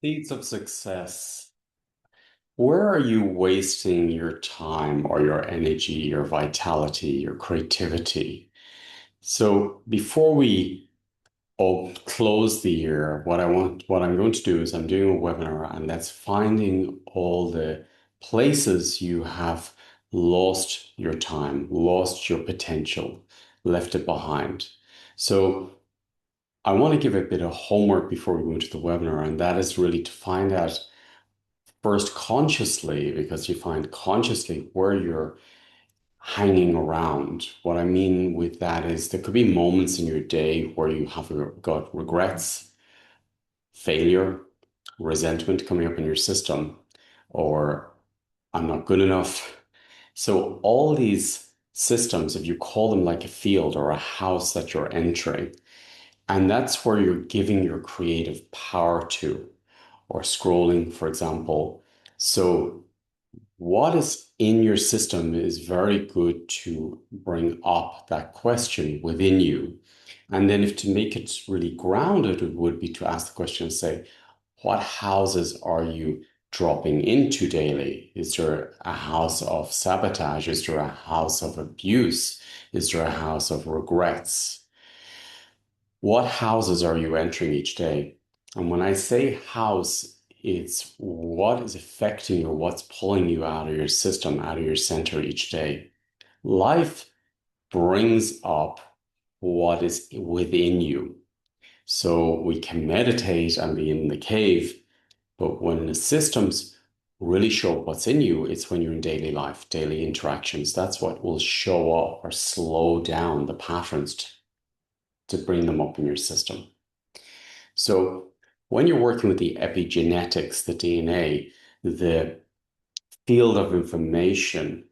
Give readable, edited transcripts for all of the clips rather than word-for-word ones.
Seeds of success. Where are you wasting your time or your energy, your vitality, your creativity? So before we close the year, what I'm going to do is I'm doing a webinar and that's finding all the places you have lost your time, lost your potential, left it behind. So I want to give a bit of homework before we go into the webinar, and that is really to find out first consciously, because you find consciously where you're hanging around. What I mean with that is there could be moments in your day where you have got regrets, failure, resentment coming up in your system, or I'm not good enough. So all these systems, if you call them like a field or a house that you're entering, and that's where you're giving your creative power to, or scrolling, for example. So what is in your system is very good to bring up that question within you. And then if to make it really grounded, it would be to ask the question, say, what houses are you dropping into daily? Is there a house of sabotage? Is there a house of abuse? Is there a house of regrets? What houses are you entering each day? And when I say house, it's what is affecting or what's pulling you out of your system, out of your center each day. Life brings up what is within you. So we can meditate and be in the cave, but when the systems really show up what's in you, it's when you're in daily life, daily interactions. That's what will show up or slow down the patterns to bring them up in your system. So when you're working with the epigenetics, the DNA, the field of information,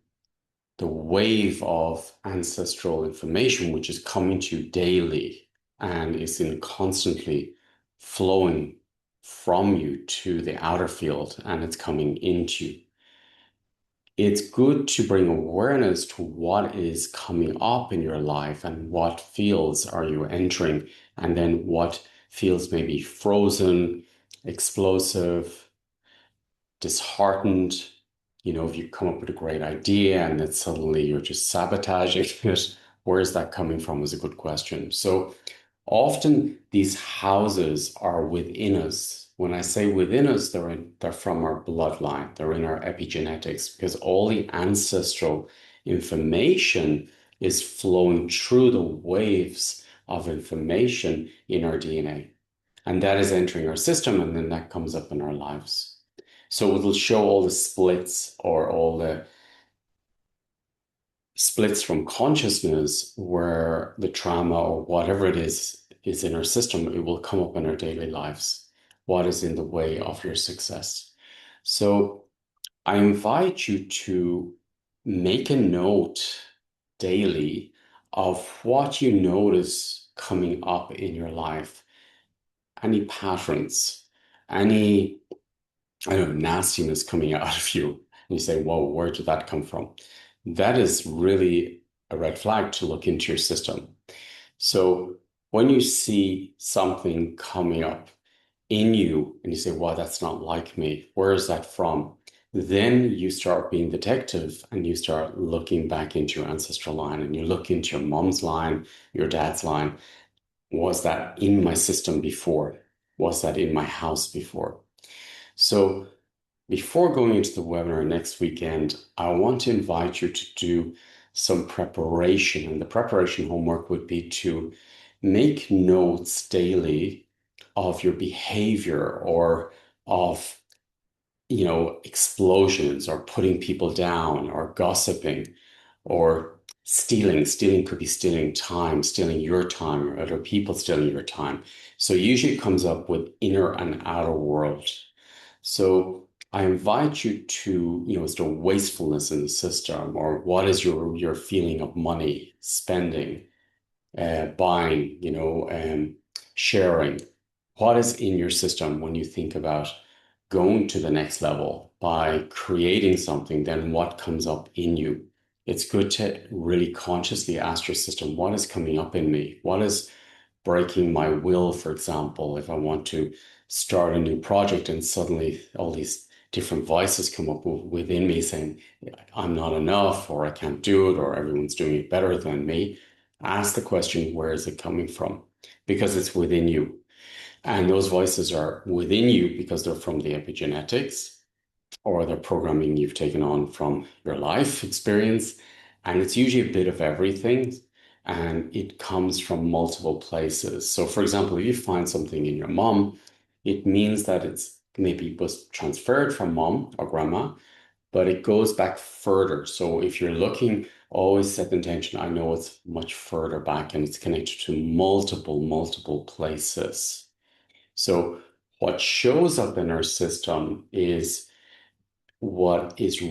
the wave of ancestral information, which is coming to you daily and is in constantly flowing from you to the outer field and it's coming into you. It's good to bring awareness to what is coming up in your life and what fields are you entering, and then what fields may be frozen, explosive, disheartened. You know, if you come up with a great idea and then suddenly you're just sabotaging it, where is that coming from is a good question. So often these houses are within us. When I say within us, they're from our bloodline, they're in our epigenetics, because all the ancestral information is flowing through the waves of information in our DNA. And that is entering our system, and then that comes up in our lives. So it'll show all the splits or all the splits from consciousness where the trauma or whatever it is in our system, it will come up in our daily lives. What is in the way of your success? So I invite you to make a note daily of what you notice coming up in your life, any patterns, any I don't know, nastiness coming out of you. And you say, whoa, where did that come from? That is really a red flag to look into your system. So when you see something coming up in you and you say, wow, that's not like me, where is that from? Then you start being detective and you start looking back into your ancestral line and you look into your mom's line, your dad's line. Was that in my system before? Was that in my house before? So before going into the webinar next weekend, I want to invite you to do some preparation. And the preparation homework would be to make notes daily of your behavior or of, explosions or putting people down or gossiping or stealing. Stealing could be stealing time, stealing your time, or other people stealing your time. So usually it comes up with inner and outer world. So I invite you to, is there wastefulness in the system, or what is your feeling of money, spending, buying, sharing? What is in your system when you think about going to the next level by creating something? Then what comes up in you? It's good to really consciously ask your system, what is coming up in me? What is breaking my will, for example, if I want to start a new project and suddenly all these different voices come up within me saying, I'm not enough, or I can't do it, or everyone's doing it better than me, ask the question, where is it coming from? Because it's within you. And those voices are within you because they're from the epigenetics or the programming you've taken on from your life experience. And it's usually a bit of everything. And it comes from multiple places. So, for example, if you find something in your mom, it means that it's maybe was transferred from mom or grandma, but it goes back further. So, if you're looking, always set the intention. I know it's much further back and it's connected to multiple places. So, what shows up in our system is what is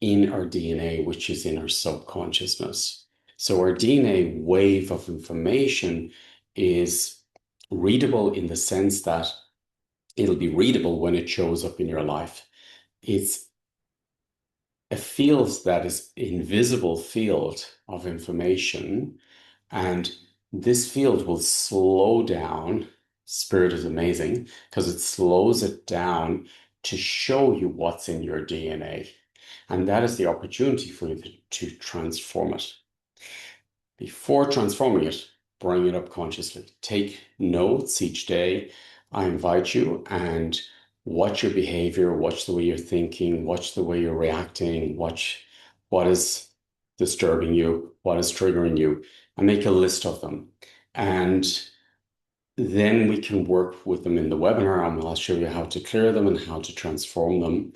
in our DNA, which is in our subconsciousness. So our DNA wave of information is readable in the sense that it'll be readable when it shows up in your life. It's a field that is invisible field of information, and this field will slow down. Spirit is amazing because it slows it down to show you what's in your DNA. And that is the opportunity for you to transform it. Before transforming it, bring it up consciously. Take notes each day. I invite you and watch your behavior, watch the way you're thinking, watch the way you're reacting, watch what is disturbing you, what is triggering you, and make a list of them. And then we can work with them in the webinar, and I'll show you how to clear them and how to transform them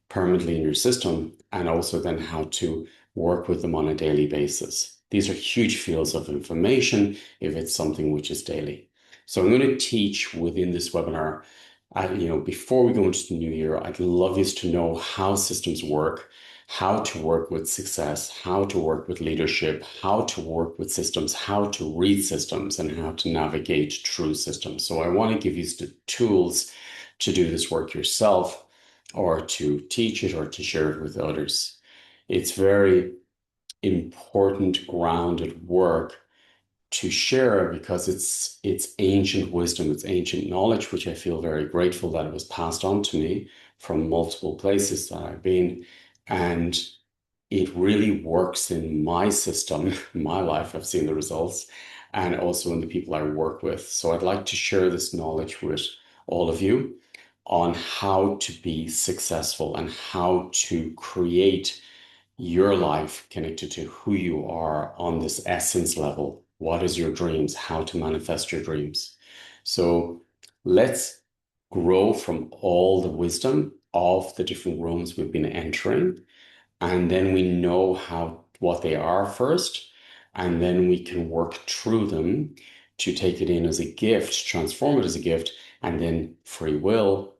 permanently in your system, and also then how to work with them on a daily basis. These are huge fields of information if it's something which is daily. So I'm going to teach within this webinar, before we go into the new year, I'd love you to know how systems work, how to work with success, how to work with leadership, how to work with systems, how to read systems, and how to navigate through systems. So I want to give you the tools to do this work yourself, or to teach it, or to share it with others. It's very important, grounded work to share because it's ancient wisdom, it's ancient knowledge, which I feel very grateful that it was passed on to me from multiple places that I've been. And it really works in my system, my life. I've seen the results, and also in the people I work with. So I'd like to share this knowledge with all of you on how to be successful and how to create your life connected to who you are on this essence level. What is your dreams? How to manifest your dreams. So let's grow from all the wisdom of the different rooms we've been entering, and then we know what they are first, and then we can work through them to take it in as a gift, transform it as a gift, and then free will.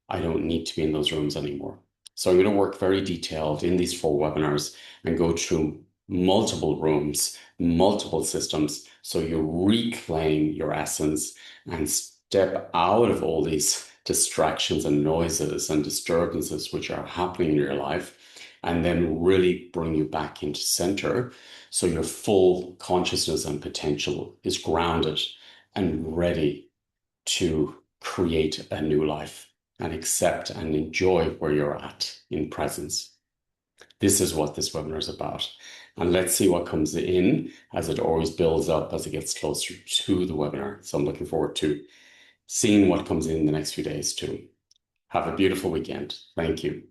I don't need to be in those rooms anymore. So I'm going to work very detailed in these 4 webinars and go through multiple rooms, multiple systems, so you reclaim your essence and step out of all these distractions and noises and disturbances which are happening in your life, and then really bring you back into center so your full consciousness and potential is grounded and ready to create a new life and accept and enjoy where you're at in presence. This is what this webinar is about. And let's see what comes in as it always builds up as it gets closer to the webinar. So I'm looking forward to seeing what comes in the next few days too. Have a beautiful weekend. Thank you.